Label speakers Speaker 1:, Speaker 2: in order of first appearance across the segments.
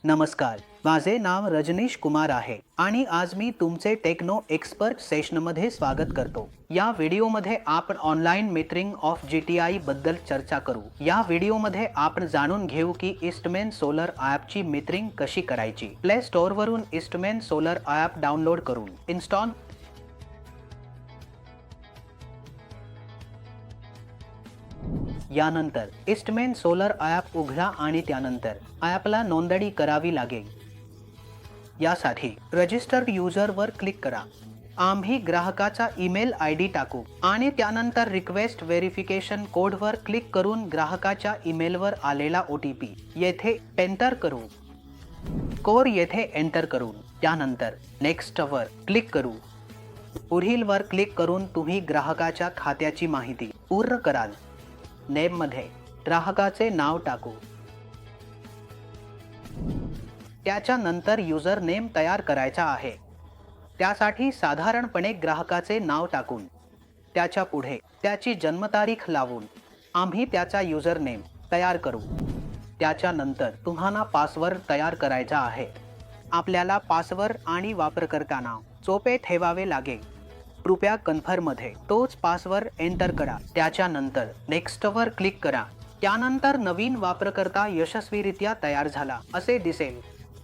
Speaker 1: नमस्कार, माझे नाव रजनीश कुमार आहे आणि आज मी तुमचे टेक्नो एक्सपर्ट सेशनमध्ये स्वागत करतो। या व्हिडिओमध्ये आपण ऑनलाइन मीटरिंग ऑफ जीटीआय बद्दल चर्चा करू। या व्हिडिओमध्ये आपण जाणून घेऊ की ईस्टमेन सोलर ॲपची मीटरिंग कशी करायची। प्ले स्टोअरवरून ईस्टमेन सोलर ॲप डाउनलोड करून इन्स्टॉल यानंतर ईस्टमेन सोलर ॲप उघडा आणि त्यानंतर ॲपला नोंदणी करावी लागेल। यासाठी रजिस्टर्ड यूजरवर क्लिक करा। आम्ही ग्राहकाचा ईमेल आयडी टाकू आणि त्यानंतर रिक्वेस्ट व्हेरिफिकेशन कोडवर क्लिक करून ग्राहकाच्या ईमेलवर आलेला OTP येथे एंटर करू। कोड येथे एंटर करून त्यानंतर नेक्स्टवर क्लिक करू। पुढीलवर क्लिक करून तुम्ही ग्राहकाच्या खात्याची माहिती पूर्ण कराल। नेममध्ये ग्राहकाचे नाव टाकू। त्याच्यानंतर युजर नेम तयार करायचा आहे। त्यासाठी साधारणपणे ग्राहकाचे नाव टाकून त्याच्या पुढे त्याची जन्मतारीख लावून आम्ही त्याचा युजर नेम तयार करू। त्याच्यानंतर तुम्हाला पासवर्ड तयार करायचा आहे। आपल्याला पासवर्ड आणि वापरकर्ता नाव सोपे ठेवावे लागेल। कृपया कन्फर्ममध्ये तोच पासवर्ड एंटर करा। त्याच्यानंतर नेक्स्टवर क्लिक करा। त्यानंतर नवीन वापरकर्ता यशस्वीरित्या तयार झाला असे दिसेल।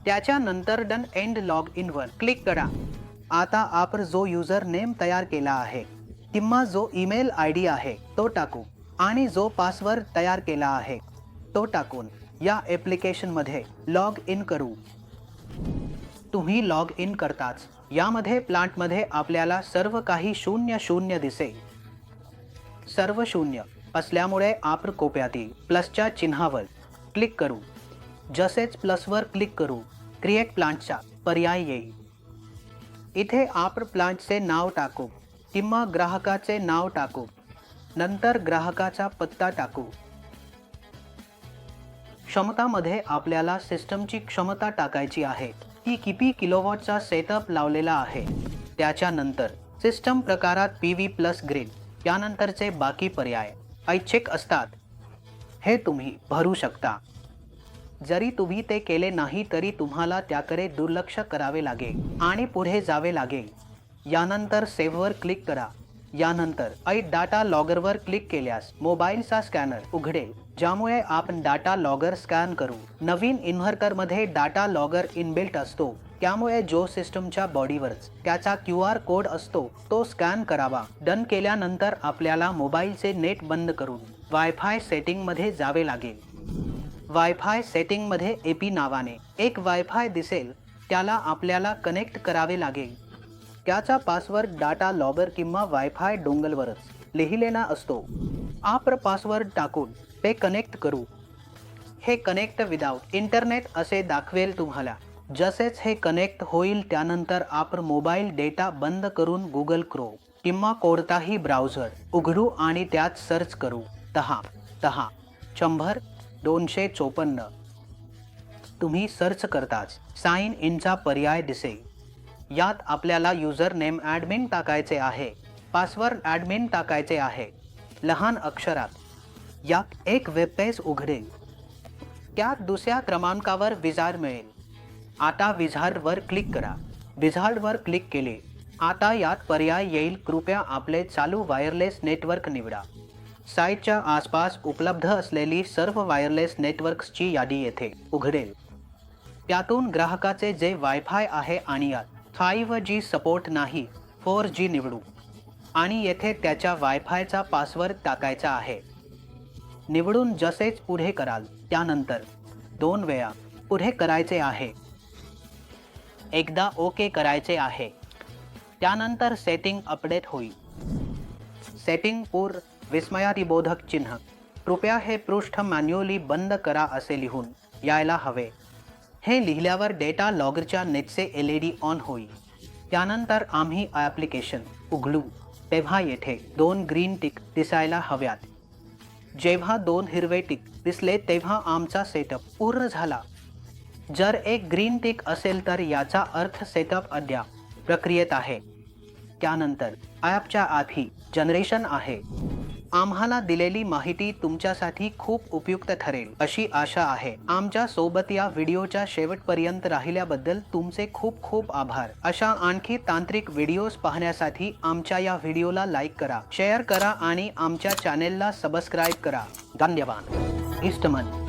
Speaker 1: त्याच्यानंतर डन एंड लॉग इनवर क्लिक करा। आता आपण जो युजर नेम तयार केला आहे किंवा जो ईमेल आयडी आहे तो टाकू आणि जो पासवर्ड तयार केला आहे तो टाकून या ॲप्लिकेशनमध्ये लॉग इन करू। तुम्ही लॉग इन करताच यामध्ये प्लांटमध्ये आपल्याला सर्व काही 00 दिसेल। सर्व 0 असल्यामुळे आपण कोपऱ्यातील प्लसच्या चिन्हावर क्लिक करू। जसेच प्लसवर क्लिक करू क्रिएट प्लांटचा पर्याय येईल। इथे आपण प्लांटचे नाव टाकू किंवा ग्राहकाचे नाव टाकू। नंतर ग्राहकाचा पत्ता टाकू। क्षमतामध्ये आपल्याला सिस्टमची क्षमता टाकायची आहे की किती किलोवॉटचा सेटअप लावलेला आहे। त्याच्यानंतर सिस्टम प्रकारात PV+ ग्रिड यानंतरचे बाकी पर्याय ऐच्छिक असतात, हे तुम्ही भरू शकता। जरी तुम्ही ते केले नाही तरी तुम्हाला त्याकडे दुर्लक्ष करावे लागेल आणि पुढे जावे लागेल। यानंतर सेव्हवर क्लिक करा। यानंतर डाटा लॉगरवर क्लिक केल्यास मोबाईलचा स्कॅनर उघडेल ज्यामुळे आपण डाटा लॉगर स्कॅन करू। नवीन इन्व्हर्टरमध्ये डाटा लॉगर इनबिल्ट असतो, त्यामुळे जो सिस्टमच्या बॉडीवरच त्याचा QR कोड असतो तो स्कॅन करावा। डन केल्यानंतर आपल्याला मोबाईलचे नेट बंद करून वायफाय सेटिंगमध्ये जावे लागेल। वायफाय सेटिंगमध्ये AP नावाने एक वायफाय दिसेल, त्याला आपल्याला कनेक्ट करावे लागेल। त्याचा पासवर्ड डाटा लॉगर किंवा वायफाय डोंगलवरच लिहिलेला असतो। आपण पासवर्ड टाकून ते कनेक्ट करू। हे कनेक्ट विदाउट इंटरनेट असे दाखवेल तुम्हाला। जसेच हे कनेक्ट होईल त्यानंतर आपण मोबाईल डेटा बंद करून Google Chrome किंवा कोणताही ब्राउझर उघडू आणि त्यात सर्च करू 10 100 254। तुम्ही सर्च करताच साइन इनचा पर्याय दिसेल। यात आपल्याला युजर नेम ॲडमिन टाकायचे आहे, पासवर्ड ॲडमिन टाकायचे आहे लहान अक्षरात। यात एक वेबपेज उघडेल, त्यात दुसऱ्या क्रमांकावर विझार्ड मिळेल। आता विझार्डवर क्लिक करा। विझार्डवर क्लिक केले आता यात पर्याय येईल, कृपया आपले चालू वायरलेस नेटवर्क निवडा। साईटच्या आसपास उपलब्ध असलेली सर्व वायरलेस नेटवर्क्सची यादी येथे उघडेल। त्यातून ग्राहकाचे जे वायफाय आहे आणि यात 5G सपोर्ट नाही 4G निवडू आणि येथे त्याच्या वायफायचा पासवर्ड टाकायचा आहे। निवडून जसेच पुढे कराल त्यानंतर 2 वेळा पुढे करायचे आहे। एकदा ओके करायचे आहे। त्यानंतर सेटिंग अपडेट होईल। सेटिंग पूर्ण विस्मयातिबोधक चिन्ह, कृपया हे पृष्ठ मॅन्युअली बंद करा असे लिहून यायला हवे। हे लिहिल्यावर डेटा लॉगरच्या नेटचे LED ऑन होईल। त्यानंतर आम्ही ॲप्लिकेशन उघडू तेव्हा येथे 2 ग्रीन टिक दिसायला हव्यात। जेव्हा 2 हिरवे टिक दिसले तेव्हा आमचा सेटअप पूर्ण झाला। जर एक ग्रीन टिक असेल तर याचा अर्थ सेटअप अद्याप प्रक्रियेत आहे। त्यानंतर ॲपच्या आधी जनरेशन आहे। आम्हाला दिलेली माहिती तुमच्यासाठी खूप उपयुक्त ठरेल अशी आशा आहे. आमच्या सोबत या व्हिडिओच्या शेवटपर्यंत राहिल्याबद्दल तुमचे खूप खूप आभार. अशा आणखी तांत्रिक व्हिडिओज पाहण्यासाठी आमच्या या व्हिडिओला लाईक करा, शेअर करा आणि आमच्या चॅनेलला सबस्क्राईब करा. धन्यवाद. इस्टमन.